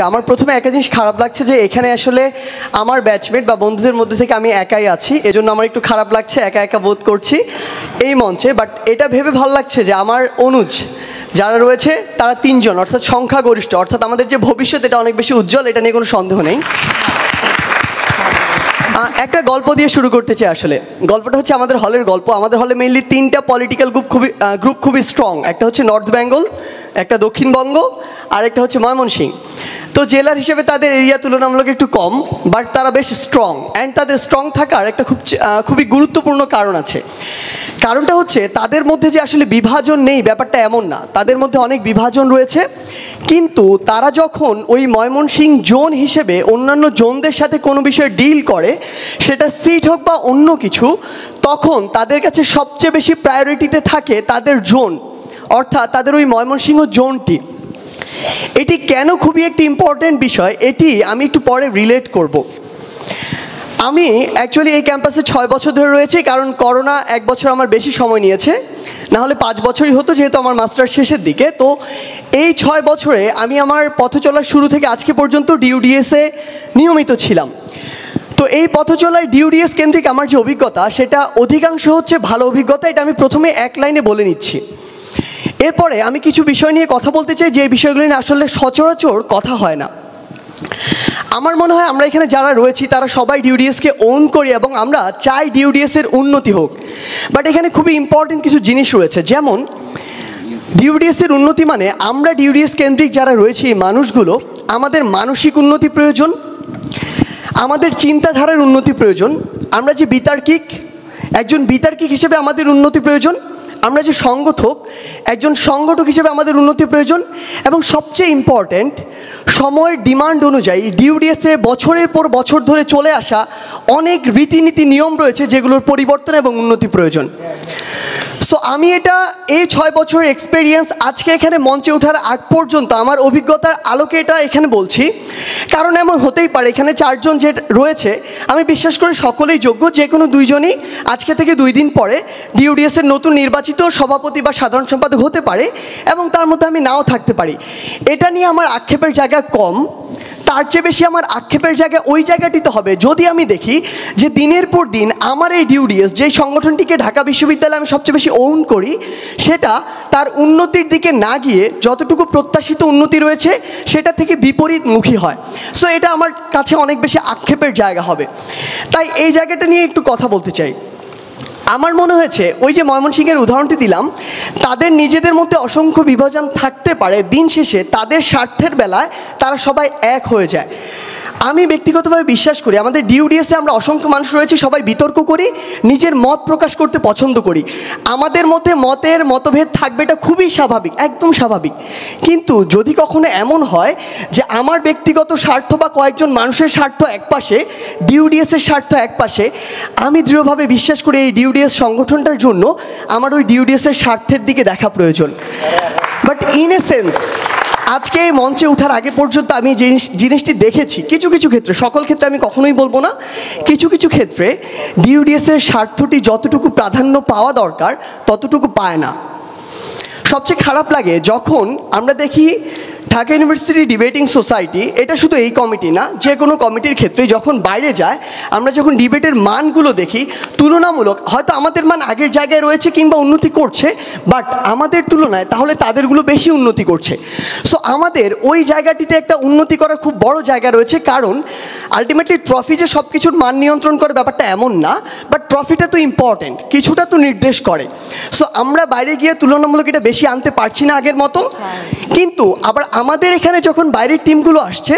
আমার প্রথমে একটা জিনিস খারাপ লাগছে যে এখানে আসলে আমার ব্যাচমেট বা বন্ধুদের মধ্যে থেকে আমি একাই আছি, এজন্য আমার একটু খারাপ লাগছে, একা একা বোধ করছি এই মঞ্চে। বাট এটা ভেবে ভালো লাগছে যে আমার অনুজ যারা রয়েছে তারা 3 জন, অর্থাৎ সংখ্যাগরিষ্ঠ, অর্থাৎ আমাদের যে ভবিষ্যৎ এটা অনেক বেশি উজ্জ্বল, এটা নিয়ে কোনো সন্দেহ নেই। একটা গল্প দিয়ে শুরু করতে চাই। আসলে গল্পটা হচ্ছে আমাদের হলের গল্প। আমাদের হলে মেইনলি 3টা পলিটিক্যাল গ্রুপ খুবই স্ট্রং। একটা হচ্ছে নর্থ বেঙ্গল, একটা দক্ষিণবঙ্গ, আর একটা হচ্ছে ময়মনসিংহ। তো জেলার হিসেবে তাদের এরিয়া তুলনামূলক একটু কম, বাট তারা বেশ স্ট্রং। অ্যান্ড তাদের স্ট্রং থাকার একটা খুবই গুরুত্বপূর্ণ কারণ আছে। কারণটা হচ্ছে তাদের মধ্যে যে আসলে বিভাজন নেই ব্যাপারটা এমন না, তাদের মধ্যে অনেক বিভাজন রয়েছে। কিন্তু তারা যখন ওই ময়মনসিংহ জোন হিসেবে অন্যান্য জোনদের সাথে কোনো বিষয়ে ডিল করে, সেটা সিট হোক বা অন্য কিছু, তখন তাদের কাছে সবচেয়ে বেশি প্রায়োরিটিতে থাকে তাদের জোন, অর্থাৎ তাদের ওই ময়মনসিংহ জোনটি। এটি কেন খুবই একটি ইম্পর্টেন্ট বিষয়, এটি আমি একটু পরে রিলেট করব। আমি অ্যাকচুয়ালি এই ক্যাম্পাসে 6 বছর ধরে রয়েছি, কারণ করোনা 1 বছর আমার বেশি সময় নিয়েছে, না হলে 5 বছরই হতো, যেহেতু আমার মাস্টার শেষের দিকে। তো এই 6 বছরে আমি আমার পথ চলার শুরু থেকে আজকে পর্যন্ত ডিইউডিএসে নিয়মিত ছিলাম। তো এই পথ চলায় ডিইউডিএস কেন্দ্রিক আমার যে অভিজ্ঞতা, সেটা অধিকাংশ হচ্ছে ভালো অভিজ্ঞতা। এটা আমি প্রথমে এক লাইনে বলে নিচ্ছি। এরপরে আমি কিছু বিষয় নিয়ে কথা বলতে চাই, যে বিষয়গুলো নিয়ে আসলে সচরাচর কথা হয় না। আমার মনে হয় আমরা এখানে যারা রয়েছি তারা সবাই ডিইউডিএসকে ওন করি এবং আমরা চাই ডিইউডিএসের উন্নতি হোক। বাট এখানে খুবই ইম্পর্টেন্ট কিছু জিনিস রয়েছে, যেমন ডিইউডিএসের উন্নতি মানে আমরা ডিইউডিএস কেন্দ্রিক যারা রয়েছি এই মানুষগুলো, আমাদের মানসিক উন্নতি প্রয়োজন, আমাদের চিন্তাধারার উন্নতি প্রয়োজন, আমরা যে বিতার্কিক, একজন বিতার্কিক হিসেবে আমাদের উন্নতি প্রয়োজন, আমরা যে সংগঠক, একজন সংগঠক হিসেবে আমাদের উন্নতি প্রয়োজন, এবং সবচেয়ে ইম্পর্ট্যান্ট, সময়ের ডিমান্ড অনুযায়ী ডিইউডিএসে বছরের পর বছর ধরে চলে আসা অনেক রীতিনীতি নিয়ম রয়েছে যেগুলোর পরিবর্তন এবং উন্নতি প্রয়োজন। সো আমি এটা এই 6 বছরের এক্সপেরিয়েন্স আজকে এখানে মঞ্চে ওঠার আগ পর্যন্ত আমার অভিজ্ঞতার আলোকে এটা এখানে বলছি। কারণ এমন হতেই পারে এখানে 4 জন যে রয়েছে, আমি বিশ্বাস করি সকলেই যোগ্য, যে কোনো 2 জনই আজকে থেকে 2 দিন পরে ডিইউডিএসের নতুন নির্বাচিত সভাপতি বা সাধারণ সম্পাদক হতে পারে, এবং তার মধ্যে আমি নাও থাকতে পারি। এটা নিয়ে আমার আক্ষেপের জায়গা কম। তার চেয়ে বেশি আমার আক্ষেপের জায়গা ওই জায়গাটিতে হবে যদি আমি দেখি যে দিনের পর দিন আমার এই ডিইউডিএস, যেই সংগঠনটিকে ঢাকা বিশ্ববিদ্যালয়ে আমি সবচেয়ে বেশি ওন করি, সেটা তার উন্নতির দিকে না গিয়ে যতটুকু প্রত্যাশিত উন্নতি রয়েছে সেটা থেকে বিপরীতমুখী হয়। সো এটা আমার কাছে অনেক বেশি আক্ষেপের জায়গা হবে। তাই এই জায়গাটা নিয়ে একটু কথা বলতে চাই। আমার মনে হয়েছে ওই যে ময়মনসিংহের উদাহরণটি দিলাম, তাদের নিজেদের মধ্যে অসংখ্য বিভাজন থাকতে পারে, দিন শেষে তাদের স্বার্থের বেলায় তারা সবাই এক হয়ে যায়। আমি ব্যক্তিগতভাবে বিশ্বাস করি আমাদের ডিইউডিএসে আমরা অসংখ্য মানুষ রয়েছে, সবাই বিতর্ক করি, নিজের মত প্রকাশ করতে পছন্দ করি। আমাদের মধ্যে মতভেদ থাকবে, এটা খুবই স্বাভাবিক, একদম স্বাভাবিক। কিন্তু যদি কখনো এমন হয় যে আমার ব্যক্তিগত স্বার্থ বা কয়েকজন মানুষের স্বার্থ একপাশে, ডিইউডিএসের স্বার্থ একপাশে, আমি দৃঢ়ভাবে বিশ্বাস করি এই ডিইউডিএস সংগঠনটার জন্য আমার ওই ডিইউডিএসের স্বার্থের দিকে দেখা প্রয়োজন। বাট ইন এ সেন্স আজকে এই মঞ্চে ওঠার আগে পর্যন্ত আমি জিনিসটি দেখেছি, কিছু কিছু ক্ষেত্রে, সকল ক্ষেত্রে আমি কখনোই বলবো না, কিছু কিছু ক্ষেত্রে ডিইউডিএসের স্বার্থটি যতটুকু প্রাধান্য পাওয়া দরকার ততটুকু পায় না। সবচেয়ে খারাপ লাগে যখন আমরা দেখি ঢাকা ইউনিভার্সিটি ডিবেটিং সোসাইটি, এটা শুধু এই কমিটি না, যে কোনো কমিটির ক্ষেত্রে যখন বাইরে যায়, আমরা যখন ডিবেটের মানগুলো দেখি, তুলনামূলক হয়তো আমাদের মান আগের জায়গায় রয়েছে কিংবা উন্নতি করছে, বাট আমাদের তুলনায় তাহলে তাদেরগুলো বেশি উন্নতি করছে। সো আমাদের ওই জায়গাটিতে একটা উন্নতি করার খুব বড় জায়গা রয়েছে, কারণ আলটিমেটলি ট্রফি যে সব কিছুর মান নিয়ন্ত্রণ করে ব্যাপারটা এমন না, বাট ট্রফিটা তো ইম্পর্টেন্ট, কিছুটা তো নির্দেশ করে। সো আমরা বাইরে গিয়ে তুলনামূলক এটা বেশি আনতে পারছি না আগের মতো, কিন্তু আবার আমাদের এখানে যখন বাইরের টিমগুলো আসছে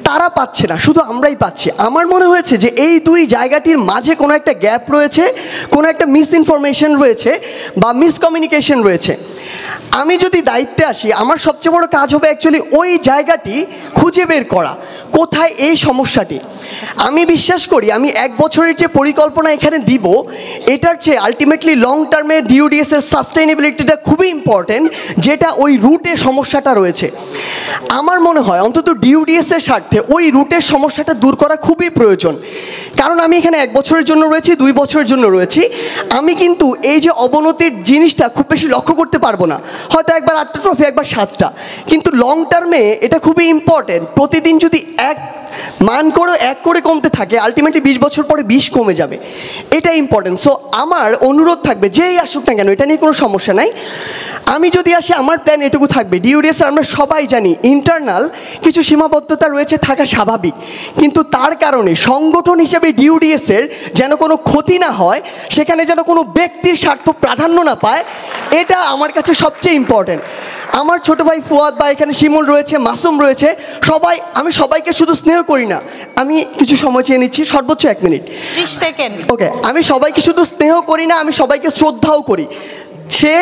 তারা পাচ্ছে না, শুধু আমরাই পাচ্ছি। আমার মনে হয়েছে যে এই 2 জায়গাটির মাঝে কোনো একটা গ্যাপ রয়েছে, কোনো একটা মিসইনফরমেশন রয়েছে বা মিসকমিউনিকেশন রয়েছে। আমি যদি দায়িত্বে আসি, আমার সবচেয়ে বড় কাজ হবে অ্যাকচুয়ালি ওই জায়গাটি খুঁজে বের করা, কোথায় এই সমস্যাটি। আমি বিশ্বাস করি আমি 1 বছরের যে পরিকল্পনা এখানে দিব, এটার চেয়ে আলটিমেটলি লং টার্মে ডিইউডিএসের সাস্টেইনেবিলিটিটা খুবই ইম্পর্টেন্ট, যেটা ওই রুটে সমস্যাটা রয়েছে। আমার মনে হয় অন্তত ডিইউডিএসের স্বার্থে ওই রুটের সমস্যাটা দূর করা খুবই প্রয়োজন। কারণ আমি এখানে 1 বছরের জন্য রয়েছি, 2 বছরের জন্য রয়েছি। আমি কিন্তু এই যে অবনতির জিনিসটা খুব বেশি লক্ষ্য করতে পারবো না। হয়তো একবার 8টা ট্রফি, একবার 7টা, কিন্তু লং টার্মে এটা খুবই ইম্পর্টেন্ট। প্রতিদিন যদি এক করে কমতে থাকে, আলটিমেটলি 20 বছর পরে 20 কমে যাবে। এটা ইম্পর্টেন্ট। সো আমার অনুরোধ থাকবে, যেই আসুক না কেন, এটা নিয়ে কোনো সমস্যা নাই। আমি যদি আসি, আমার প্ল্যান এটুকু থাকবে, ডিউডিএস আমরা সবাই জানি ইন্টারনাল কিছু সীমাবদ্ধতা রয়েছে, থাকা স্বাভাবিক, কিন্তু তার কারণে সংগঠন হিসেবে ডিউডিএসের যেন কোনো ক্ষতি না হয়, সেখানে যেন কোনো ব্যক্তির স্বার্থ প্রাধান্য না পায়, এটা আমার কাছে সবচেয়ে ইম্পর্টেন্ট। আমার ছোট ভাই ফুয়াদ বা এখানে শিমুল রয়েছে, মাসুম রয়েছে, আমি সবাইকে শুধু স্নেহ করি না, আমি কিছু সময় চেয়ে নিচ্ছি, সর্বোচ্চ 1 মিনিট 30 সেকেন্ড। ওকে, আমি সবাইকে শুধু স্নেহ করি না, আমি সবাইকে শ্রদ্ধাও করি। সে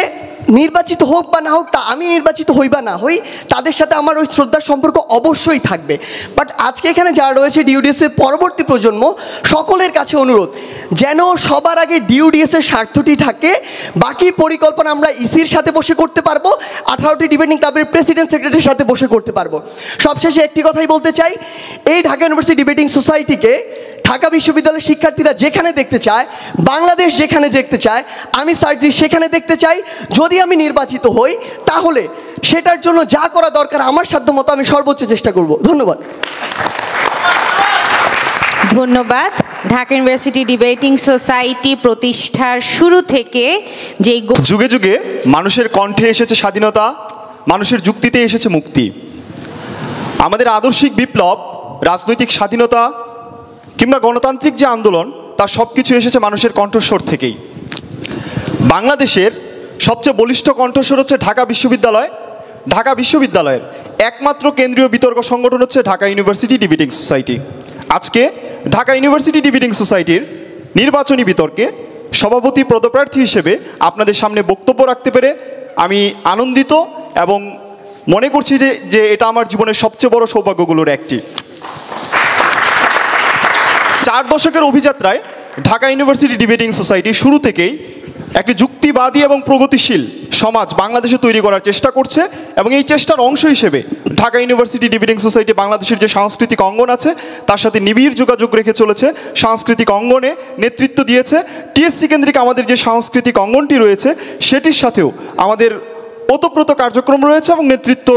নির্বাচিত হোক বা না হোক, তা আমি নির্বাচিত হই বা না হই, তাদের সাথে আমার ওই শ্রদ্ধার সম্পর্ক অবশ্যই থাকবে। বাট আজকে এখানে যারা রয়েছে ডিউডিএসের পরবর্তী প্রজন্ম, সকলের কাছে অনুরোধ যেন সবার আগে ডিউডিএসের স্বার্থটি থাকে। বাকি পরিকল্পনা আমরা ইসির সাথে বসে করতে পারবো, 18টি ডিবেটিং ক্লাবের প্রেসিডেন্ট সেক্রেটারির সাথে বসে করতে পারবো। সবশেষে একটি কথাই বলতে চাই, এই ঢাকা ইউনিভার্সিটি ডিবেটিং সোসাইটিকে ঢাকা বিশ্ববিদ্যালয়ের শিক্ষার্থীরা যেখানে দেখতে চায়, বাংলাদেশ যেখানে দেখতে চায়, আমি সার্জি সেখানে দেখতে চাই। যদি আমি নির্বাচিত হই, তাহলে সেটার জন্য যা করা দরকার আমার সাধ্যমতো আমি সর্বোচ্চ চেষ্টা করব। ধন্যবাদ। ধন্যবাদ। ঢাকা ইউনিভার্সিটি ডিবেটিং সোসাইটি প্রতিষ্ঠার শুরু থেকে যেই যুগে যুগে মানুষের কণ্ঠে এসেছে স্বাধীনতা, মানুষের যুক্তিতে এসেছে মুক্তি। আমাদের আদর্শিক বিপ্লব, রাজনৈতিক স্বাধীনতা কিংবা গণতান্ত্রিক যে আন্দোলন, তার সব কিছু এসেছে মানুষের কণ্ঠস্বর থেকেই। বাংলাদেশের সবচেয়ে বলিষ্ঠ কণ্ঠস্বর হচ্ছে ঢাকা বিশ্ববিদ্যালয়। ঢাকা বিশ্ববিদ্যালয়ের একমাত্র কেন্দ্রীয় বিতর্ক সংগঠন হচ্ছে ঢাকা ইউনিভার্সিটি ডিবেটিং সোসাইটি। আজকে ঢাকা ইউনিভার্সিটি ডিবেটিং সোসাইটির নির্বাচনী বিতর্কে সভাপতি পদপ্রার্থী হিসেবে আপনাদের সামনে বক্তব্য রাখতে পেরে আমি আনন্দিত এবং মনে করছি যে এটা আমার জীবনের সবচেয়ে বড় সৌভাগ্যগুলোর একটি। 4 দশকের অভিযাত্রায় ঢাকা ইউনিভার্সিটি ডিবেটিং সোসাইটি শুরু থেকেই একটি যুক্তিবাদী এবং প্রগতিশীল সমাজ বাংলাদেশে তৈরি করার চেষ্টা করছে, এবং এই চেষ্টার অংশ হিসেবে ঢাকা ইউনিভার্সিটি ডিবেটিং সোসাইটি বাংলাদেশের যে সাংস্কৃতিক অঙ্গন আছে তার সাথে নিবিড় যোগাযোগ রেখে চলেছে। সাংস্কৃতিক অঙ্গনে নেতৃত্ব দিয়েছে। টিএসসি কেন্দ্রিক আমাদের যে সাংস্কৃতিক অঙ্গনটি রয়েছে, সেটির সাথেও আমাদের ওতপ্রোত কার্যক্রম রয়েছে এবং নেতৃত্ব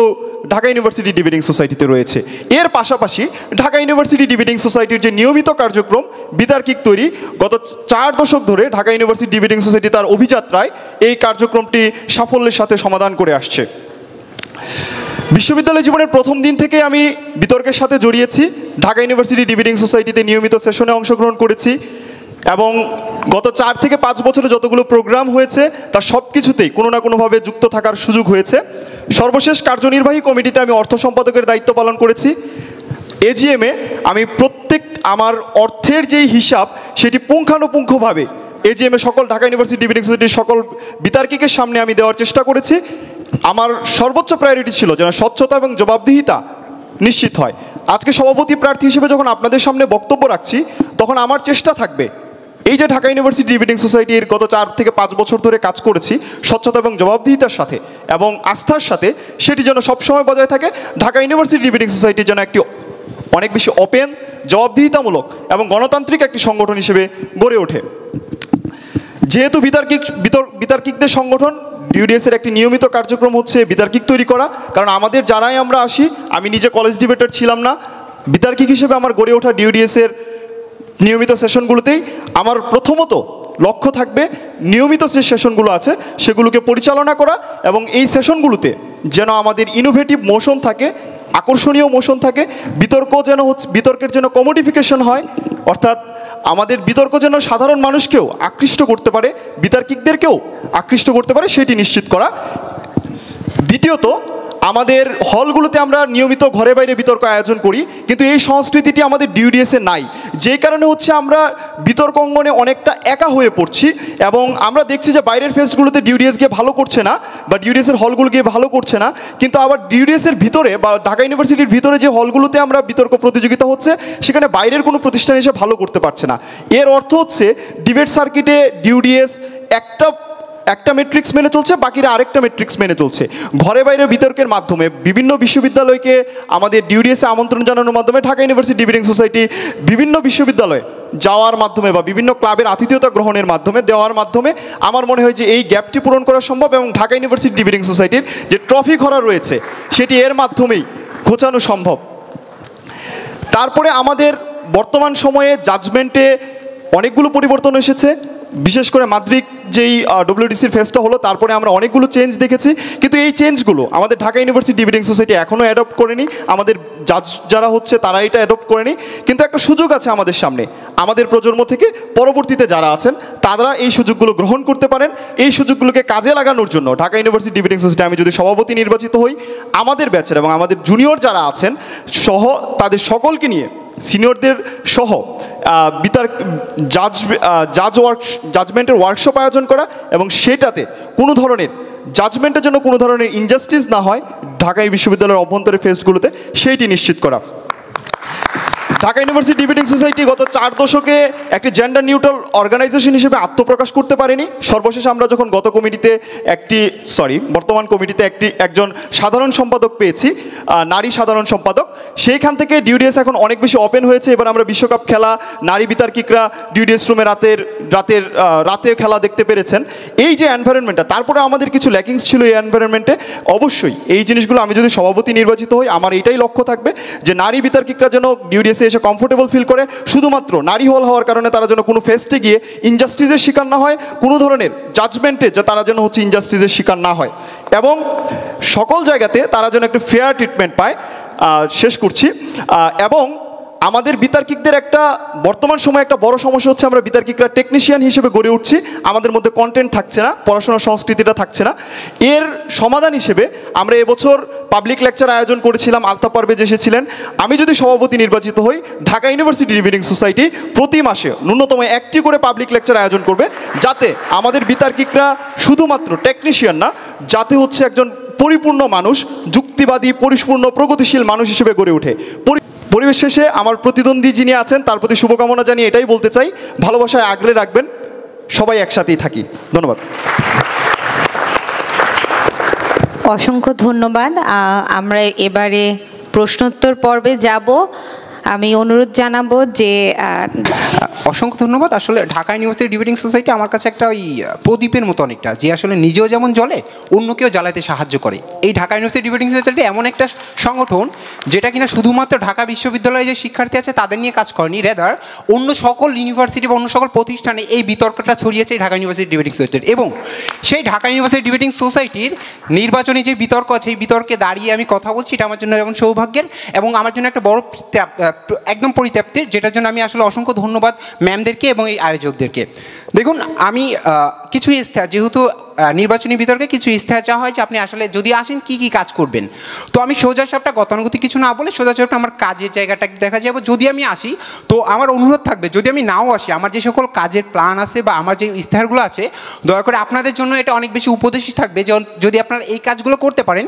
ঢাকা ইউনিভার্সিটি ডিবেটিং সোসাইটিতে রয়েছে। এর পাশাপাশি ঢাকা ইউনিভার্সিটি ডিবেটিং সোসাইটির যে নিয়মিত কার্যক্রম বিতার্কিক তৈরি, গত 4 দশক ধরে ঢাকা ইউনিভার্সিটি ডিবেটিং সোসাইটি তার অভিযাত্রায় এই কার্যক্রমটি সাফল্যের সাথে সমাধান করে আসছে। বিশ্ববিদ্যালয় জীবনের প্রথম দিন থেকে আমি বিতর্কের সাথে জড়িয়েছি। ঢাকা ইউনিভার্সিটি ডিবেটিং সোসাইটিতে নিয়মিত সেশনে অংশগ্রহণ করেছি এবং গত 4 থেকে 5 বছরে যতগুলো প্রোগ্রাম হয়েছে তার সব কিছুতেই কোনো না কোনোভাবে যুক্ত থাকার সুযোগ হয়েছে। সর্বশেষ কার্যনির্বাহী কমিটিতে আমি অর্থ সম্পাদকের দায়িত্ব পালন করেছি। এজিএমে আমি আমার অর্থের যেই হিসাব সেটি পুঙ্খানুপুঙ্খভাবে এজিএমে সকল ঢাকা ইউনিভার্সিটি ডিবেটিং সোসাইটির সকল বিতার্কিকের সামনে আমি দেওয়ার চেষ্টা করেছি। আমার সর্বোচ্চ প্রায়োরিটি ছিল যেন স্বচ্ছতা এবং জবাবদিহিতা নিশ্চিত হয়। আজকে সভাপতি প্রার্থী হিসেবে যখন আপনাদের সামনে বক্তব্য রাখছি, তখন আমার চেষ্টা থাকবে এই যে ঢাকা ইউনিভার্সিটি ডিবেটিং সোসাইটির গত 4 থেকে 5 বছর ধরে কাজ করেছি স্বচ্ছতা এবং জবাবদিহিতার সাথে এবং আস্থার সাথে, সেটি যেন সবসময় বজায় থাকে। ঢাকা ইউনিভার্সিটি ডিবেটিং সোসাইটি যেন একটি অনেক বেশি ওপেন, জবাবদিহিতামূলক এবং গণতান্ত্রিক একটি সংগঠন হিসেবে গড়ে ওঠে। যেহেতু বিতার্কিকদের সংগঠন, ডিউডিএসের একটি নিয়মিত কার্যক্রম হচ্ছে বিতার্কিক তৈরি করা। কারণ আমাদের যারাই আমরা আসি, আমি নিজে কলেজ ডিবেটার ছিলাম না, বিতার্কিক হিসেবে আমার গড়ে ওঠা ডিউডিএসের নিয়মিত সেশনগুলোতেই আমার প্রথমত লক্ষ্য থাকবে নিয়মিত যে সেশনগুলো আছে সেগুলোকে পরিচালনা করা, এবং এই সেশনগুলোতে যেন আমাদের ইনোভেটিভ মোশন থাকে, আকর্ষণীয় মোশন থাকে, বিতর্কের যেন কমোডিফিকেশন হয়, অর্থাৎ আমাদের বিতর্ক যেন সাধারণ মানুষকেও আকৃষ্ট করতে পারে, বিতার্কিকদেরকেও আকৃষ্ট করতে পারে, সেটি নিশ্চিত করা। দ্বিতীয়ত, আমাদের হলগুলোতে আমরা নিয়মিত ঘরে বাইরে বিতর্ক আয়োজন করি, কিন্তু এই সংস্কৃতিটি আমাদের ডিউডিএসে নাই। যেই কারণে হচ্ছে আমরা বিতর্ক অঙ্গনে অনেকটা একা হয়ে পড়ছি, এবং আমরা দেখছি যে বাইরের ফেস্টগুলোতে ডিউডিএস গিয়ে ভালো করছে না, বা ডিউডিএসের হলগুলো গিয়ে ভালো করছে না, কিন্তু আবার ডিউডিএসের ভিতরে বা ঢাকা ইউনিভার্সিটির ভিতরে যে হলগুলোতে আমরা বিতর্ক প্রতিযোগিতা হচ্ছে সেখানে বাইরের কোনো প্রতিষ্ঠান এসে ভালো করতে পারছে না। এর অর্থ হচ্ছে ডিবেট সার্কিটে ডিউডিএস একটা একটা ম্যাট্রিক্স মেনে চলছে, বাকিরা আরেকটা ম্যাট্রিক্স মেনে চলছে। ঘরে বাইরে বিতর্কের মাধ্যমে বিভিন্ন বিশ্ববিদ্যালয়কে আমাদের ডিউডিএসে আমন্ত্রণ জানানোর মাধ্যমে ঢাকা ইউনিভার্সিটি ডিবেটিং সোসাইটি বিভিন্ন বিশ্ববিদ্যালয়ে যাওয়ার মাধ্যমে বা বিভিন্ন ক্লাবের আতিথেয়তা গ্রহণের মাধ্যমে দেওয়ার মাধ্যমে আমার মনে হয় যে এই গ্যাপটি পূরণ করা সম্ভব, এবং ঢাকা ইউনিভার্সিটি ডিবেটিং সোসাইটির যে ট্রফি ঘোরা রয়েছে সেটি এর মাধ্যমেই ঘোচানো সম্ভব। তারপরে আমাদের বর্তমান সময়ে জাজমেন্টে অনেকগুলো পরিবর্তন এসেছে, বিশেষ করে মাদ্রিক যেই ডব্লিউডিসির ফেস্টটা হলো তারপরে আমরা অনেকগুলো চেঞ্জ দেখেছি, কিন্তু এই চেঞ্জগুলো আমাদের ঢাকা ইউনিভার্সিটি ডিবেটিং সোসাইটি এখনও অ্যাডপ্ট করেনি, আমাদের জাজ যারা হচ্ছে তারা এটা অ্যাডপ্ট করেনি। কিন্তু একটা সুযোগ আছে আমাদের সামনে, আমাদের প্রজন্ম থেকে পরবর্তীতে যারা আছেন তারা এই সুযোগগুলো গ্রহণ করতে পারেন। এই সুযোগগুলোকে কাজে লাগানোর জন্য ঢাকা ইউনিভার্সিটি ডিবেটিং সোসাইটি আমি যদি সভাপতি নির্বাচিত হই, আমাদের ব্যাচের এবং আমাদের জুনিয়র যারা আছেন সহ তাদের সকলকে নিয়ে, সিনিয়রদের সহ জাজমেন্টের ওয়ার্কশপ আয়োজন করা এবং সেটাতে কোনো ধরনের জাজমেন্টের জন্য কোনো ধরনের ইনজাস্টিস না হয় ঢাকা বিশ্ববিদ্যালয়ের অভ্যন্তরে ফেস্টগুলোতে, সেইটি নিশ্চিত করা। ঢাকা ইউনিভার্সিটি ডিবেটিং সোসাইটি গত 4 দশকে একটি জেন্ডার নিউট্রাল অর্গানাইজেশন হিসেবে আত্মপ্রকাশ করতে পারেনি। সর্বশেষ আমরা যখন বর্তমান কমিটিতে একজন সাধারণ সম্পাদক পেয়েছি, নারী সাধারণ সম্পাদক, সেইখান থেকে ডিউডিএস এখন অনেক বেশি ওপেন হয়েছে। এবার আমরা বিশ্বকাপ খেলা, নারী বিতার্কিকরা ডিউডিএস রুমে রাতে খেলা দেখতে পেরেছেন। এই যে এনভায়রনমেন্টটা, তারপরে আমাদের কিছু ল্যাকিংস ছিল এই এনভায়রনমেন্টে। অবশ্যই এই জিনিসগুলো আমি যদি সভাপতি নির্বাচিত হই, আমার এইটাই লক্ষ্য থাকবে যে নারী বিতার্কিকরা যেন ডিউডিএসে এসে কমফোর্টেবল ফিল করে, শুধুমাত্র নারী হওয়ার কারণে তারা যেন কোনো ফেস্টে গিয়ে ইনজাস্টিসের শিকার না হয়, কোনো ধরনের জাজমেন্টে যে তারা যেন হচ্ছে ইনজাস্টিসের শিকার না হয়, এবং সকল জায়গাতে তারা যেন একটু ফেয়ার ট্রিটমেন্ট পায়। শেষ করছি। এবং আমাদের বিতার্কিকদের বর্তমান সময়ে একটা বড় সমস্যা হচ্ছে, আমরা বিতার্কিকরা টেকনিশিয়ান হিসেবে গড়ে উঠছি, আমাদের মধ্যে কন্টেন্ট থাকছে না, পড়াশোনার সংস্কৃতিটা থাকছে না। এর সমাধান হিসেবে আমরা এবছর পাবলিক লেকচার আয়োজন করেছিলাম, আলতা পারভেজ এসেছিলেন। আমি যদি সভাপতি নির্বাচিত হই, ঢাকা ইউনিভার্সিটি ডিবেটিং সোসাইটি প্রতি মাসে ন্যূনতম একটি করে পাবলিক লেকচার আয়োজন করবে, যাতে আমাদের বিতার্কিকরা শুধুমাত্র টেকনিশিয়ান না, যাতে হচ্ছে একজন পরিপূর্ণ মানুষ, যুক্তিবাদী, পরিপূর্ণ প্রগতিশীল মানুষ হিসেবে গড়ে ওঠে। পরিবেশ শেষে আমার প্রতিদ্বন্দ্বী যিনি আছেন তার প্রতি শুভকামনা জানিয়ে এটাই বলতে চাই, ভালোবাসায় আগলে রাখবেন, সবাই একসাথেই থাকি। ধন্যবাদ। অসংখ্য ধন্যবাদ। আমরা এবারে প্রশ্নোত্তর পর্বে যাব। আমি অনুরোধ জানাবো যে অসংখ্য ধন্যবাদ। আসলে ঢাকা ইউনিভার্সিটি ডিবেটিং সোসাইটি আমার কাছে একটা ওই প্রদীপের মতো অনেকটা, যে আসলে নিজেও যেমন জ্বলে অন্যকেও জ্বালাতে সাহায্য করে। এই ঢাকা ইউনিভার্সিটি ডিবেটিং সোসাইটি এমন একটা সংগঠন যেটা কিনা শুধুমাত্র ঢাকা বিশ্ববিদ্যালয়ে যে শিক্ষার্থী আছে তাদের নিয়ে কাজ করেনি, রেদার অন্য সকল ইউনিভার্সিটি বা অন্য সকল প্রতিষ্ঠানে এই বিতর্কটা ছড়িয়েছে ঢাকা ইউনিভার্সিটি ডিবেটিং সোসাইটির। এবং সেই ঢাকা ইউনিভার্সিটি ডিবেটিং সোসাইটির নির্বাচনী যে বিতর্ক আছে, এই বিতর্কে দাঁড়িয়ে আমি কথা বলছি, এটা আমার জন্য যেমন সৌভাগ্যের এবং আমার জন্য একটা বড় একদম পরিতৃপ্তির, যেটার জন্য আমি আসলে অসংখ্য ধন্যবাদ ম্যামদেরকে এবং এই আয়োজকদেরকে। দেখুন, আমি কিছু ইস্তেহার, যেহেতু নির্বাচনী বিতর্কে কিছু ইস্তেহার চাওয়া হয় যে আপনি আসলে যদি আসেন কি কি কাজ করবেন, তো আমি সোজাসাপটা গতানুগতিক কিছু না বলে সোজাসাপটা আমার কাজের জায়গাটা দেখা যাবো। যদি আমি আসি, তো আমার অনুরোধ থাকবে যদি আমি নাও আসি, আমার যে সকল কাজের প্ল্যান আছে বা আমার যে ইস্তেহারগুলো আছে, দয়া করে আপনাদের জন্য এটা অনেক বেশি উপদেশই থাকবে যে যদি আপনারা এই কাজগুলো করতে পারেন,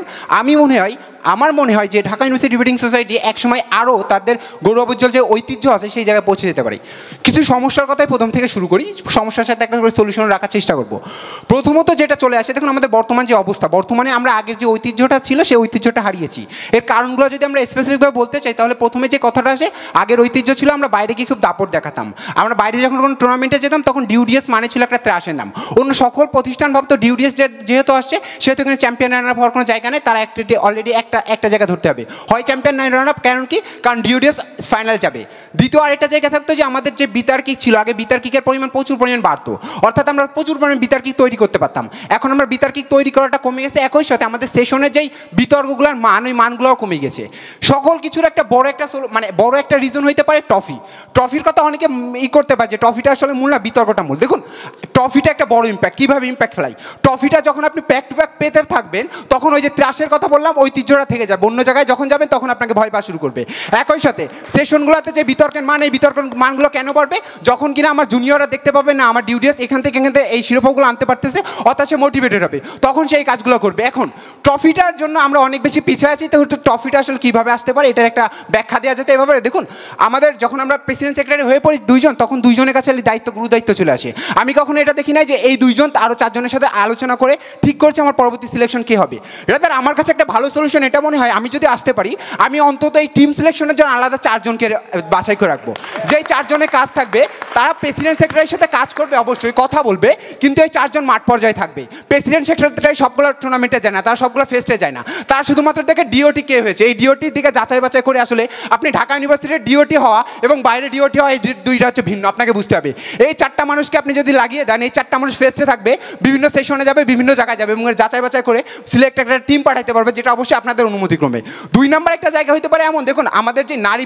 আমার মনে হয় যে ঢাকা ইউনিভার্সিটি ডিবেটিং সোসাইটি একসময় আরও তাদের গৌরবোজ্জ্বল যে ঐতিহ্য আছে সেই জায়গায় পৌঁছে যেতে পারে। কিছু সমস্যার কথাই প্রথম থেকে শুরু করি, সমস্যার সাথে একটা করে সলিউশন রাখার চেষ্টা করব। প্রথমত যেটা চলে আসে, দেখুন আমাদের বর্তমান যে অবস্থা, বর্তমানে আমরা আগের যে ঐতিহ্যটা ছিল সেই ঐতিহ্যটা হারিয়েছি। এর কারণগুলো যদি আমরা স্পেসিফিকভাবে বলতে চাই, তাহলে প্রথমে যে কথাটা আসে, আগের ঐতিহ্য ছিল আমরা বাইরে গিয়ে খুব দাপট দেখাতাম। আমরা বাইরে যখন কোনো টুর্নামেন্টে যেতাম তখন ডিউডিএস মানে ছিল একটা ত্রাসের নাম। অন্য সকল প্রতিষ্ঠান ভাবতো ডিউডিএস যেহেতু আসছে সেহেতু এখানে চ্যাম্পিয়ন রানার হওয়ার কোনো জায়গা নেই, তারা অলরেডি একটা জায়গা ধরতে হবে, হয় চ্যাম্পিয়ন নাই রান আপ। কারণ কি? কারণ ডিউডিএস ফাইনাল যাবে। দ্বিতীয় আরেকটা জায়গা থাকতো যে আমাদের যে বিতার্কিক ছিল, আগে বিতার্কিকের পরিমাণ প্রচুর পরিমাণ বাড়তো, অর্থাৎ আমরা প্রচুর পরিমাণ বিতার্কিক তৈরি করতে পারতাম। এখন আমরা বিতার্কিক তৈরি করাটা কমে গেছে, একই সাথে আমাদের সেশনের যেই বিতর্কগুলোর মান, ওই মানগুলোও কমে গেছে। সকল কিছুর একটা বড় একটা রিজন হইতে পারে ট্রফির কথা অনেকে করতে পারে যে ট্রফিটা আসলে মূল না, বিতর্কটা মূল। দেখুন, ট্রফিটা একটা বড় ইম্প্যাক্ট। কীভাবে ইম্প্যাক্ট ফেলাই? ট্রফিটা যখন আপনি ব্যাক টু ব্যাক পেতে থাকবেন, তখন ওই যে ত্রাসের কথা বললাম, ঐতিহ্যটা থেকে যাবে। অন্য জায়গায় যখন যাবেন তখন আপনাকে ভয় পাওয়া শুরু করবে। একই সাথে সেশনগুলোতে যে বিতর্কের মান, এই বিতর্কের মানগুলো কেন বাড়বে? যখন কিনা আমার জুনিয়ররা দেখতে পাবে না আমার ডিউডিএস এখান থেকে এই শিরোপাগুলো আনতে পারতেছে, অর্থাৎ সে মোটিভেটেড হবে, তখন সেই কাজগুলো করবে। এখন ট্রফিটার জন্য আমরা অনেক বেশি পিছিয়ে আছি, তো ট্রফিটা আসলে কীভাবে আসতে পারে এটার একটা ব্যাখ্যা দেওয়া যেতে এভাবে। দেখুন, আমাদের যখন আমরা প্রেসিডেন্ট সেক্রেটারি হয়ে পড়ি দুইজন, তখন দুইজনের কাছে গুরু দায়িত্ব চলে আসে। আমি কখনো এটা দেখি নাই যে এই দুইজন আরও চারজনের সাথে আলোচনা করে ঠিক করছে আমার পরবর্তী সিলেকশন কী হবে। রাদার আমার কাছে একটা ভালো সলিউশন এটা মনে হয়, আমি যদি আসতে পারি আমি অন্তত এই টিম সিলেকশনের জন্য আলাদা 4 জনকে বাছাই করে রাখবো। যেই 4 জনের কাজ থাকবে তারা প্রেসিডেন্ট সেক্রেটারির সাথে কাজ করবে, অবশ্যই কথা বলবে, কিন্তু এই 4 জন মাঠ পর্যায়ে থাকবে। প্রেসিডেন্ট সেক্রেটারি সবগুলো টুর্নামেন্টে যায় না, তারা সবগুলো ফেস্টে যায় না, তারা শুধুমাত্র দেখে ডিওটি কে হয়েছে, এই ডিওটির দিকে যাচাই বাছাই করে। আসলে আপনি ঢাকা ইউনিভার্সিটির ডিওটি হওয়া এবং বাইরে ডিওটি হওয়া এই দুইটা হচ্ছে ভিন্ন, আপনাকে বুঝতে হবে। এই 4টা মানুষকে আপনি যদি লাগিয়ে দেন, এই 4টা মানুষ ফেস্টে থাকবে, বিভিন্ন সেশনে যাবে, বিভিন্ন জায়গায় যাবে এবং যাচাই বাছাই করে সিলেক্ট একটা টিম পাঠাইতে পারবে, যেটা অবশ্যই আপনাদের অনুমতিক্রমে। 2 নম্বর একটা জায়গা হতে পারে এমন, দেখুন আমাদের যে নারী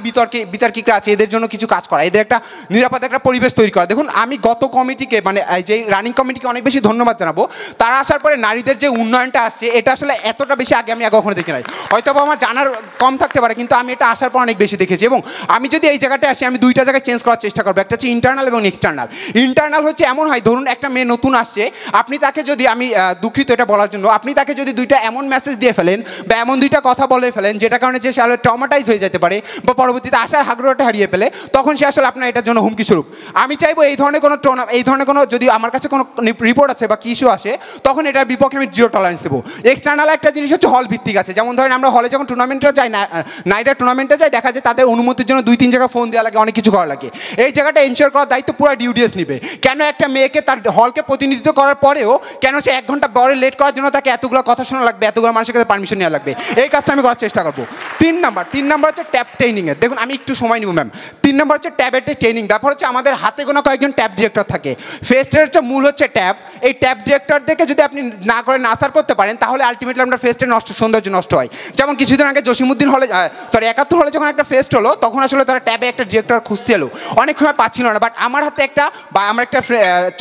বিতর্কিকরা আছে এদের জন্য কিছু কাজ করা, এদের একটা নিরাপদ একটা পরিবেশ তৈরি করা। দেখুন আমি গত কমিটিকে মানে যে রানিং কমিটিকে অনেক বেশি ধন্যবাদ জানাবো। তারা আসার পরে নারীদের যে উন্নয়নটা আসছে এটা আসলে এতটা বেশি আগে আমি কখনো দেখি নাই, হয়তো আমার জানার কম থাকতে পারে, কিন্তু আমি এটা আসার পর অনেক বেশি দেখেছি। এবং আমি যদি এই জায়গাটায় আসি আমি 2টা জায়গায় চেঞ্জ করার চেষ্টা করবো, একটা হচ্ছে ইন্টারনাল এবং এক্সটার্নাল। ইন্টারনাল হচ্ছে এমন হয়, ধরুন একটা মেয়ে নতুন আসছে, আপনি তাকে যদি, আমি দুঃখিত এটা বলার জন্য, আপনি তাকে যদি 2টা এমন মেসেজ দিয়ে ফেলেন বা এমন 2টা কথা বলে ফেলেন যেটা কারণে যে সে আসলে ট্রমাটাইজ হয়ে যেতে পারে বা পরবর্তীতে আসার আগ্রহটা হারিয়ে ফেলে, তখন সে আসলে আপনার এটার জন্য হুমকি স্বরূপ। আমি চাইবো এই ধরনের কোনো যদি আমার কাছে কোনো রিপোর্ট আছে বা কি ইস্যু আসে, তখন এটার বিপক্ষে আমি 0 টলারেন্স দেবো। এক্সটার্নাল একটা জিনিস হচ্ছে হল ভিত্তিক আছে, যেমন ধরেন আমরা হলে যখন টুর্নামেন্টে যাই, নাইটের টুর্নামেন্টে যাই, দেখা যায় তাদের অনুমতির জন্য 2-3 জায়গায় ফোন দেওয়া লাগে, অনেক কিছু করা লাগে। এই জায়গাটা এনশিওর করার দায়িত্ব পুরো ডিউডিএস নিবে। কেন একটা মেয়েকে তার হলকে প্রতিনিধিত্ব করার পরেও কেন সে 1 ঘন্টা পরে লেট করার জন্য তাকে এতগুলো কথা শোনা লাগবে, এতগুলো মানুষের কাছে পারমিশন নেওয়া লাগবে, এই কাজটা আমি করার চেষ্টা করবো। 3 নাম্বার হচ্ছে ট্যাব ট্রেনিংয়ের। দেখুন আমি একটু সময় নিব ম্যাম। 3 নাম্বার হচ্ছে ট্যাবের ট্রেনিং। ব্যাপার হচ্ছে আমাদের হাতে গোনা কয়েকজন ট্যাব ডিরেক্টর থাকে। ফেস্টের হচ্ছে মূল হচ্ছে ট্যাব। এই ট্যাব ডিরেক্টরদেরকে যদি আপনি না করে নাসার করতে পারেন, তাহলে আলটিমেটলি আমরা ফেস্টের সৌন্দর্য নষ্ট হয়। যেমন কিছুদিন আগে জসিমুদ্দিন হলে 71 হলে যখন একটা ফেস্ট হলো, তখন আসলে তারা ট্যাবে একটা ডিরেক্টর খুঁজতে এলো, অনেক সময় পাচ্ছিল না, বাট আমার হাতে আমার একটা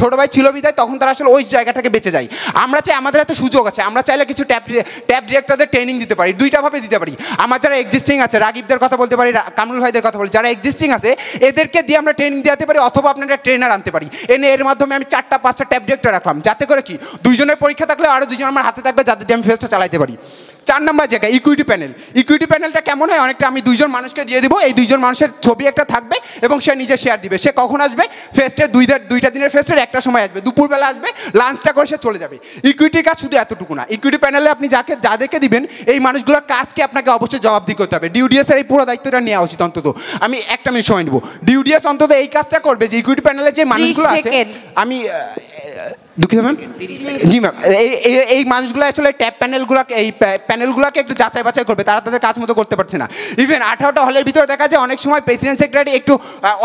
ছোটো ভাই ছিল বিদায় তখন তারা আসলে ওই জায়গাটাকে বেঁচে যায়। আমরা চাই, আমাদের হাতে সুযোগ আছে, আমরা চাইলে কিছু ট্যাব ডিরেক্টরদের ট্রেনিং দিতে পারি, 2টা ভাবে দিতে পারি। আমার যারা এক্সিস্টিং আছে, রাগিবদের কথা বলতে পারি, কামরুল ভাইদের কথা বলি, যারা এক্সিস্টিং আছে এদেরকে দিয়ে আমরা ট্রেনিং দিতে পারি, অথবা আপনারা ট্রেনার আনতে পারি, এনে এর মাধ্যমে আমি 4টা-5টা ট্যাব ডিরেক্টর রাখলাম, যাতে করে কি 2 জনের পরীক্ষা থাকলে আরও 2 জন আমার হাতে থাকবে, যাতে দিয়ে আমি ফেস্টটা চালাইতে পারি। 4 নম্বর জায়গা ইকুইটি প্যানেল। ইকুইটি প্যানেলটা কেমন হয়, অনেকটা আমি 2 জন মানুষকে দিয়ে দিব, এই 2 জন মানুষের ছবি একটা থাকবে এবং সে নিজে শেয়ার দিবে। সে কখন আসবে, ফেস্টের 2টা দিনের ফেস্টের একটা সময় আসবে, দুপুরবেলা আসবে, লাঞ্চটা করে সে চলে যাবে। ইকুইটির কাজ শুধু এতটুকু না, ইকুইটি প্যানেলে আপনি যাদেরকে দিবেন এই মানুষগুলোর কাজকে আপনাকে অবশ্যই জবাবদিহি করতে হবে। ডিউডিএসের এই পুরো দায়িত্বটা নেওয়া উচিত। অন্তত আমি 1 মিনিট সময় নেব। ডিউডিএস অন্তত এই কাজটা করবে যে ইকুইটি প্যানেলে যে মানুষগুলো আছে, আমি দুঃখিত ম্যাম, জি ম্যাম, এই মানুষগুলো আসলে ট্যাব প্যানেলগুলোকে একটু যাচাই বাছাই করবে, তারা তাদের কাজ মতো করতে পারছে না। ইভেন 18টা হলের ভিতরে দেখা যায় অনেক সময় প্রেসিডেন্ট সেক্রেটারি একটু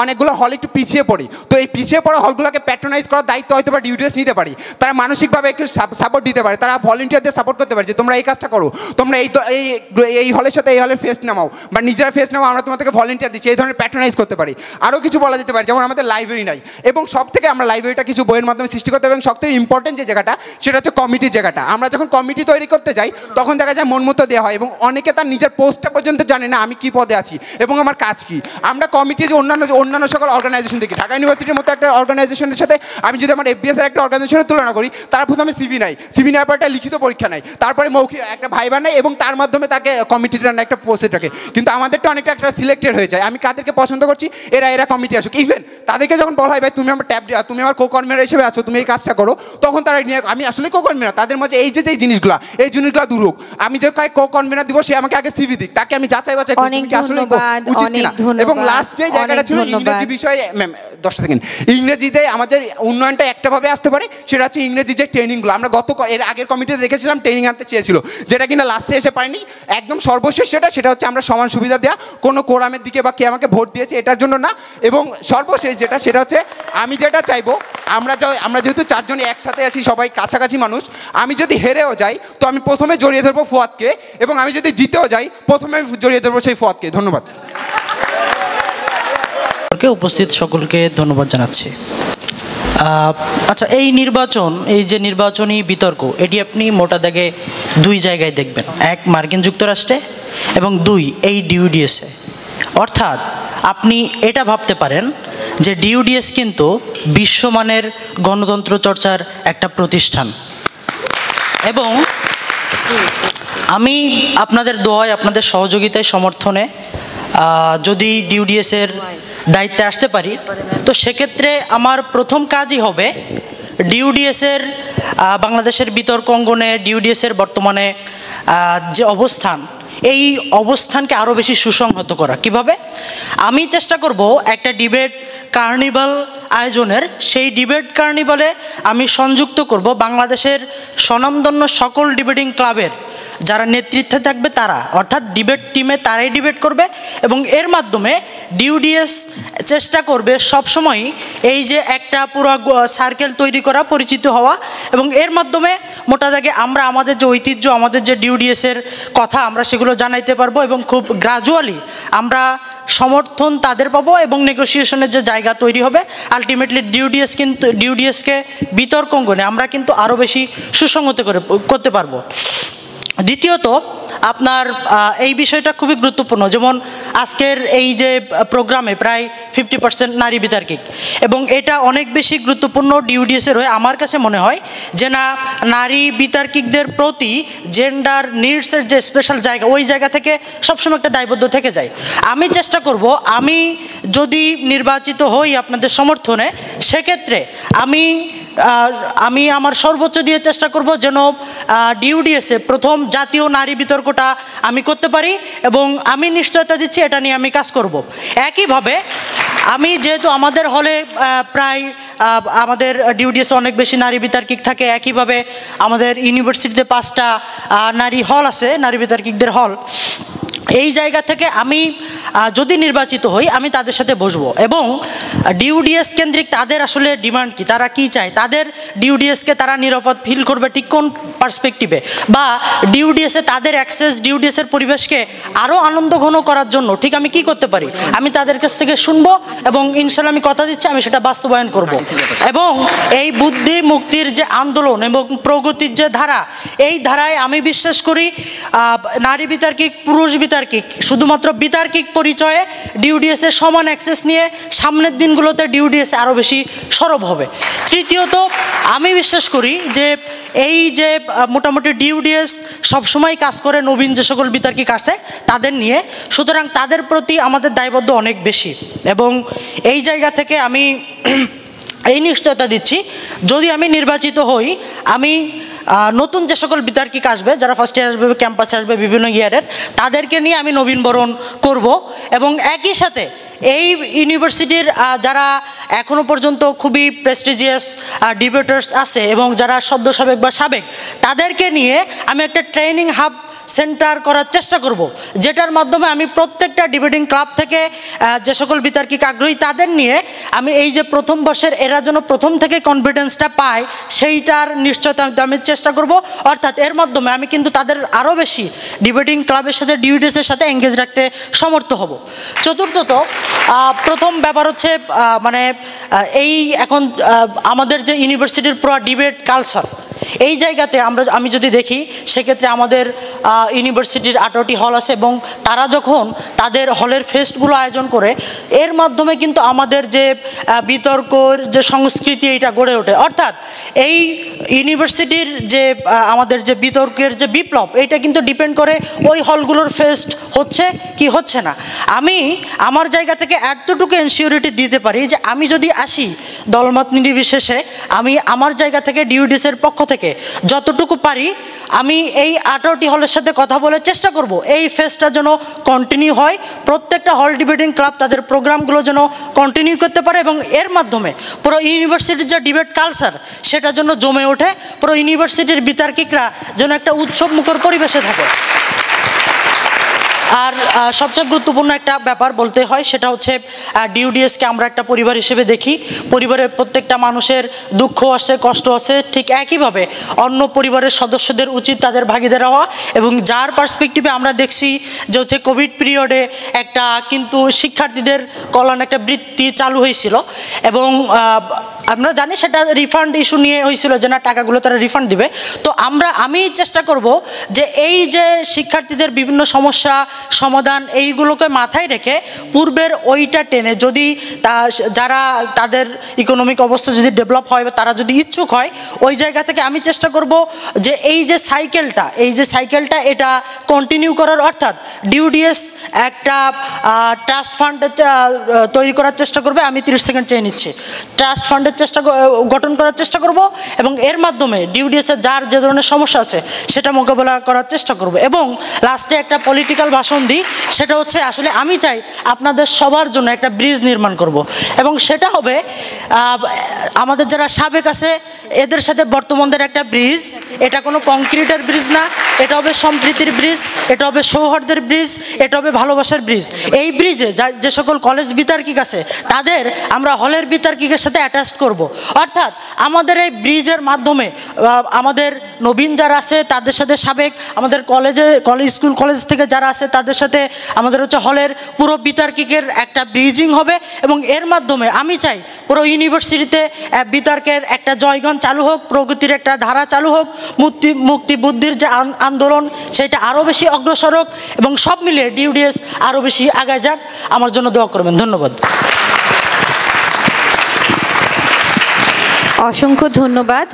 অনেকগুলো হল একটু পিছিয়ে পড়ি, তো এই পিছিয়ে পড়া হলগুলোকে প্যাট্রোনাইজ করার দায়িত্ব হয়তো বা ডিউডিএস নিতে পারি। তারা মানসিকভাবে একটু সাপোর্ট দিতে পারে, তারা ভলেন্টিয়ারদের সাপোর্ট করতে পারে যে তোমরা এই কাজটা করো, তোমরা এই হলের সাথে এই হলের ফেস্ট নামাও বা নিজেরা ফেস্ট নামাও, আমরা তোমাদেরকে ভলেন্টিয়ার দিচ্ছি, এই ধরনের প্যাট্রোনাইজ করতে পারি। আরও কিছু বলা যেতে পারে, যেমন আমাদের লাইব্রেরি নাই, এবং সব থেকে আমরা লাইব্রেরিটা কিছু বইয়ের মাধ্যমে সৃষ্টি করতে, এবং সবথেকে ইম্পর্টেন্ট যে জায়গাটা সেটা হচ্ছে কমিটির জায়গাটা। আমরা যখন কমিটি তৈরি করতে যাই তখন দেখা যায় মন মতো দেওয়া হয়, এবং অনেকে তার নিজের পোস্টটা পর্যন্ত জানে না আমি কি পদে আছি এবং আমার কাজ কি। আমরা কমিটি যে অন্যান্য সকল অর্গানাইজেশন দেখি, ঢাকা ইউনিভার্সিটির মতো একটা অর্গানাইজেশনের সাথে আমি যদি আমার এফবিএস এর একটা অর্গানাইজেশনের তুলনা করি, তার প্রথমে সিভি নাই, সিভি নেওয়ার পর একটা লিখিত পরীক্ষা নাই, তারপরে মৌখিক একটা ভাইবা নেই, এবং তার মাধ্যমে তাকে কমিটিটা একটা পোস্টে থাকে। কিন্তু আমাদেরটা অনেকটা একটা সিলেক্টেড হয়ে যায়, আমি কাদেরকে পছন্দ করছি এরা কমিটি আসুক। ইভেন তাদেরকে যখন বলা হয় ভাই তুমি আমার কো-কনভেনার হিসেবে আছো, তুমি এই কাজটা করো, তখন তারা আমি আসলে কো-কনভেনার, তাদের মাঝে এই জিনিসগুলো দূর হোক। আমি যে কো-কনভেনার দিব সে আমাকে আগে সিভি দিক, তাকে আমি যাচাই বাছাই করি তুমি কি আসলে উচিত কিনা। এবং লাস্ট যে জায়গাটা ছিল ইংরেজি বিষয়ে, ম্যাম 10 সেকেন্ড, ইংরেজিতে আমাদের উন্নয়নটা একটাভাবে আসতে পারে, সেটা হচ্ছে ইংরেজি যে ট্রেনিংগুলো আমরা এর আগের কমিটিতে দেখেছিলাম ট্রেনিং আনতে চেয়েছিল, যেটা কিনা লাস্টে এসে পারেনি। একদম সর্বশেষ সেটা হচ্ছে আমরা সমান সুবিধা দেওয়া, কোনো কোরামের দিকে বা কে আমাকে ভোট দিয়েছে এটার জন্য না। এবং সর্বশেষ সেটা হচ্ছে আমি যেটা চাইবো, আমরা যেহেতু 4 জন একসাথে আছি, সবাই কাছাকাছি মানুষ, আমি যদি হেরেও যাই তো আমি প্রথমে জড়িয়ে ধরবো ফুয়াদকে, এবং আমি যদি জিতেও যাই প্রথমে আমি জড়িয়ে ধরবো সেই ফুয়াদকে। ধন্যবাদ। উপস্থিত সকলকে ধন্যবাদ জানাচ্ছি। আচ্ছা, এই যে নির্বাচনী বিতর্ক, এটি আপনি মোটা দাগে 2 জায়গায় দেখবেন, 1 মার্কিন যুক্তরাষ্ট্রে এবং 2 এই ডিউডিএসে। অর্থাৎ আপনি এটা ভাবতে পারেন যে ডিইউডিএস কিন্তু বিশ্বমানের গণতন্ত্র চর্চার একটা প্রতিষ্ঠান। এবং আমি আপনাদের দোয়ায়, আপনাদের সহযোগিতায়, সমর্থনে যদি ডিইউডিএসের দায়িত্বে আসতে পারি, তো সেক্ষেত্রে আমার প্রথম কাজই হবে ডিইউডিএসের বাংলাদেশের বিতর্ক অঙ্গনে ডিইউডিএসের বর্তমানে যে অবস্থান, এই অবস্থানকে আরও বেশি সুসংহত করা। কিভাবে? আমি চেষ্টা করব একটা ডিবেট কার্নিভাল আয়োজনের, সেই ডিবেট কার্নিভালে আমি সংযুক্ত করব বাংলাদেশের স্বনামধন্য সকল ডিবেটিং ক্লাবের যারা নেতৃত্বে থাকবে তারা, অর্থাৎ ডিবেট টিমে তারাই ডিবেট করবে। এবং এর মাধ্যমে ডিইউডিএস চেষ্টা করবে সবসময় এই যে একটা পুরো সার্কেল তৈরি করা, পরিচিত হওয়া, এবং এর মাধ্যমে মোটা দাগে আমরা আমাদের যে ঐতিহ্য, আমাদের যে ডিইউডিএসের কথা, আমরা সেগুলো জানাইতে পারবো এবং খুব গ্রাজুয়ালি আমরা সমর্থন তাদের পাবো এবং নেগোসিয়েশনের যে জায়গা তৈরি হবে, আলটিমেটলি ডিইউডিএসকে বিতর্ক অঙ্গনে আমরা কিন্তু আরও বেশি সুসংহত করতে পারবো। দ্বিতীয়ত, আপনার এই বিষয়টা খুবই গুরুত্বপূর্ণ, যেমন আজকের এই যে প্রোগ্রামে প্রায় 50% নারী বিতার্কিক, এবং এটা অনেক বেশি গুরুত্বপূর্ণ ডিইউডিএসের হয়ে আমার কাছে মনে হয় যে না, নারী বিতার্কিকদের প্রতি জেন্ডার নিডসের যে স্পেশাল জায়গা, ওই জায়গা থেকে সবসময় একটা দায়বদ্ধ থেকে যায়। আমি চেষ্টা করব, আমি যদি নির্বাচিত হই আপনাদের সমর্থনে, সেক্ষেত্রে আমি আমার সর্বোচ্চ দিয়ে চেষ্টা করব যেন ডিইউডিএসে প্রথম জাতীয় নারী বিতর্কটা আমি করতে পারি, এবং আমি নিশ্চয়তা দিচ্ছি এটা নিয়ে আমি কাজ করব। একইভাবে আমি যেহেতু আমাদের হলে প্রায় আমাদের ডিইউডিএসে অনেক বেশি নারী বিতার্কিক থাকে, একইভাবে আমাদের ইউনিভার্সিটিতে 5টা নারী হল আছে, নারী বিতার্কিকদের হল। এই জায়গা থেকে আমি যদি নির্বাচিত হই, আমি তাদের সাথে বসবো এবং ডিইউডিএস কেন্দ্রিক তাদের আসলে ডিমান্ড কি, তারা কি চায়, তাদের ডিইউডিএসকে তারা নিরাপদ ফিল করবে ঠিক কোন পার্সপেক্টিভে, বা ডিইউডিএসে তাদের অ্যাক্সেস, ডিইউডিএসের পরিবেশকে আরও আনন্দঘন করার জন্য ঠিক আমি কি করতে পারি, আমি তাদের কাছ থেকে শুনবো এবং ইনশাল্লাহ আমি কথা দিচ্ছি আমি সেটা বাস্তবায়ন করব। এবং এই বুদ্ধি মুক্তির যে আন্দোলন এবং প্রগতির যে ধারা, এই ধারায় আমি বিশ্বাস করি নারী বিতার্কিক, পুরুষ বিতার্কিক, শুধুমাত্র বিতার্কিক পরিচয়ে ডিইউডিএসের সমান অ্যাক্সেস নিয়ে সামনের দিনগুলোতে ডিইউডিএস আরও বেশি সরব হবে। তৃতীয়ত, আমি বিশ্বাস করি যে এই যে মোটামুটি ডিইউডিএস সবসময় কাজ করে নবীন যে সকল বিতার্কিক আছে তাদের নিয়ে, সুতরাং তাদের প্রতি আমাদের দায়বদ্ধ অনেক বেশি। এবং এই জায়গা থেকে আমি এই নিশ্চয়তা দিচ্ছি, যদি আমি নির্বাচিত হই, আমি নতুন যে সকল বিতার্কিক আসবে, যারা ফার্স্ট ইয়ার আসবে, ক্যাম্পাসে আসবে বিভিন্ন ইয়ারের, তাদেরকে নিয়ে আমি নবীনবরণ করব। এবং একই সাথে এই ইউনিভার্সিটির যারা এখনও পর্যন্ত খুবই প্রেস্টিজিয়াস ডিবেটার্স আছে এবং যারা সদ্য সাবেক বা সাবেক, তাদেরকে নিয়ে আমি একটা ট্রেনিং হাব সেন্টার করার চেষ্টা করব, যেটার মাধ্যমে আমি প্রত্যেকটা ডিবেটিং ক্লাব থেকে যে সকল বিতার্কিক আগ্রহী তাদের নিয়ে আমি এই যে প্রথম বর্ষের এরা যেন প্রথম থেকে কনফিডেন্সটা পায়, সেইটার নিশ্চয়তা আমি চেষ্টা করব। অর্থাৎ এর মাধ্যমে আমি কিন্তু তাদের আরও বেশি ডিবেটিং ক্লাবের সাথে, ডিইউডিএসের সাথে এঙ্গেজ রাখতে সমর্থ হব। চতুর্থত, প্রথম ব্যাপার হচ্ছে মানে এই এখন আমাদের যে ইউনিভার্সিটির পুরো ডিবেট কালচার, এই জায়গাতে আমি যদি দেখি, সেক্ষেত্রে আমাদের ইউনিভার্সিটির 18টি হল আছে এবং তারা যখন তাদের হলের ফেস্টগুলো আয়োজন করে, এর মাধ্যমে কিন্তু আমাদের যে বিতর্কর যে সংস্কৃতি এটা গড়ে ওঠে। অর্থাৎ এই ইউনিভার্সিটির যে আমাদের যে বিতর্কের যে বিপ্লব, এটা কিন্তু ডিপেন্ড করে ওই হলগুলোর ফেস্ট হচ্ছে কি হচ্ছে না। আমি আমার জায়গা থেকে এতটুকু এনশিওরিটি দিতে পারি যে আমি যদি আসি দলমত নির্বিশেষে, আমি আমার জায়গা থেকে ডিইউডিএসের পক্ষ থেকে যতটুকু পারি আমি এই 18টি হলের সাথে কথা বলে চেষ্টা করব এই ফেস্টটা যেন কন্টিনিউ হয়, প্রত্যেকটা হল ডিবেটিং ক্লাব তাদের প্রোগ্রামগুলো যেন কন্টিনিউ করতে পারে এবং এর মাধ্যমে পুরো ইউনিভার্সিটির যে ডিবেট কালচার সেটা যেন জমে ওঠে, পুরো ইউনিভার্সিটির বিতার্কিকরা যেন একটা উৎসব মুখর পরিবেশে থাকে। আর সবচেয়ে গুরুত্বপূর্ণ একটা ব্যাপার বলতে হয়, সেটা হচ্ছে ডিইউডিএসকে আমরা একটা পরিবার হিসেবে দেখি। পরিবারের প্রত্যেকটা মানুষের দুঃখ আছে, কষ্ট আছে, ঠিক একইভাবে অন্য পরিবারের সদস্যদের উচিত তাদের ভাগিদার হওয়া। এবং যার পার্সপেক্টিভে আমরা দেখছি যে হচ্ছে কোভিড পিরিয়ডে একটা কিন্তু শিক্ষার্থীদের কল্যাণ একটা বৃত্তি চালু হয়েছিল এবং আমরা জানি সেটা রিফান্ড ইস্যু নিয়ে হয়েছিল যে না টাকাগুলো তারা রিফান্ড দিবে। তো আমি চেষ্টা করব যে এই যে শিক্ষার্থীদের বিভিন্ন সমস্যা সমাধান এইগুলোকে মাথায় রেখে পূর্বের ওইটা টেনে যদি যারা তাদের ইকোনমিক অবস্থা যদি ডেভেলপ হয় বা তারা যদি ইচ্ছুক হয় ওই জায়গা থেকে আমি চেষ্টা করব যে এই যে সাইকেলটা এটা কন্টিনিউ করার, অর্থাৎ ডিউডিএস একটা ট্রাস্ট ফান্ড তৈরি করার চেষ্টা করবে। আমি 30 সেকেন্ড চেয়ে নিচ্ছি। ট্রাস্ট ফান্ডের গঠন করার চেষ্টা করব এবং এর মাধ্যমে ডিউডিএসের যার যে ধরনের সমস্যা আছে সেটা মোকাবেলা করার চেষ্টা করব। এবং লাস্টে একটা পলিটিক্যাল ভাষণ দিই, সেটা হচ্ছে আসলে আমি চাই আপনাদের সবার জন্য একটা ব্রিজ নির্মাণ করব এবং সেটা হবে আমাদের যারা সাবেক আছে এদের সাথে বর্তমানদের একটা ব্রিজ। এটা কোনো কংক্রিটের ব্রিজ না, এটা হবে সম্প্রীতির ব্রিজ, এটা হবে সৌহার্দ্যের ব্রিজ, এটা হবে ভালোবাসার ব্রিজ। এই ব্রিজে যে সকল কলেজ বিতার্কিক আছে তাদের আমরা হলের বিতার্কিকের সাথে অ্যাটাচ করব। অর্থাৎ আমাদের এই ব্রিজের মাধ্যমে আমাদের নবীন যারা আছে তাদের সাথে সাবেক, আমাদের স্কুল কলেজ থেকে যারা আছে তাদের সাথে আমাদের হচ্ছে হলের পুরো বিতার্কিকের একটা ব্রিজিং হবে এবং এর মাধ্যমে আমি চাই পুরো ইউনিভার্সিটিতে বিতর্কের একটা জয়গান চালু হোক, প্রগতির একটা ধারা চালু হোক, মুক্তি বুদ্ধির যে আন্দোলন সেটা আরও বেশি অগ্রসর হোক এবং সব মিলিয়ে ডিউডিএস আরও বেশি আগায় যাক। আমার জন্য দোয়া করবেন। ধন্যবাদ। অসংখ্য ধন্যবাদ।